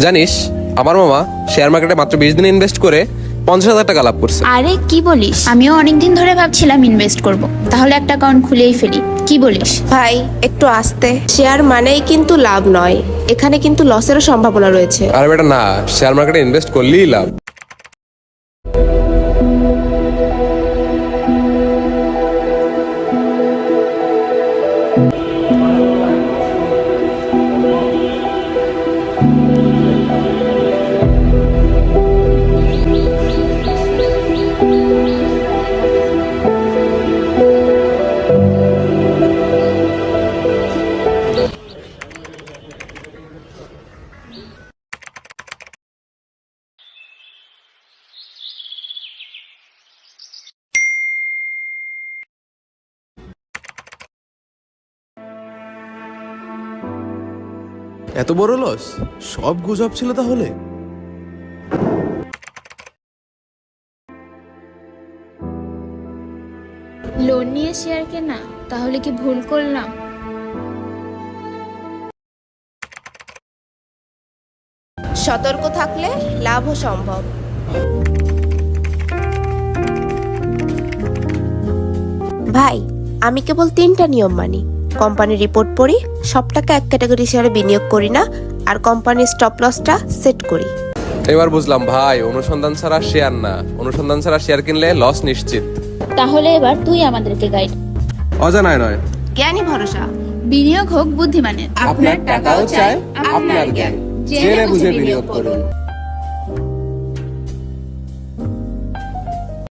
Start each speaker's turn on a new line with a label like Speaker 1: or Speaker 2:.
Speaker 1: জানিস আমার মামা শেয়ার মার্কেটে মাত্র 20 দিনে ইনভেস্ট করে 50,000 টাকা লাভ করছে।
Speaker 2: আরে কি বলিস, আমিও অনেকদিন ধরে ভাবছিলাম ইনভেস্ট করব, তাহলে একটা অ্যাকাউন্ট খুলেই ফেলি, কি বলিস?
Speaker 3: ভাই একটু আস্তে, শেয়ার মানেই কিন্তু লাভ নয়, এখানে কিন্তু লসেরও সম্ভাবনা রয়েছে।
Speaker 1: আরে বেটা না, শেয়ার মার্কেটে ইনভেস্ট করলেই লাভ।
Speaker 4: এত বড় লস? সব গুজব ছিল তাহলে?
Speaker 2: লোন নিয়ে শেয়ার কেনা, তাহলে কি ভুল করলাম?
Speaker 3: সতর্ক থাকলে লাভও সম্ভব। ভাই আমি কেবল 3টা নিয়ম মানি। কোম্পানির রিপোর্ট পড়ি, সব টাকা এক ক্যাটাগরি শেয়ারে বিনিয়োগ করি না, আর কোম্পানির স্টপ লসটা সেট করি।
Speaker 1: এবার বুঝলাম ভাই, অনুসন্ধান ছাড়া শেয়ার না, অনুসন্ধান ছাড়া শেয়ার কিনলে লস নিশ্চিত।
Speaker 2: তাহলে এবার তুই আমাদেরকে গাইড।
Speaker 1: অজানায় নয়,
Speaker 3: জ্ঞানী ভরসা।
Speaker 2: বিনিয়োগ হোক বুদ্ধিমানের।
Speaker 1: আপনার টাকাও চাই আপনার জ্ঞান। জেনে বুঝে বিনিয়োগ করুন।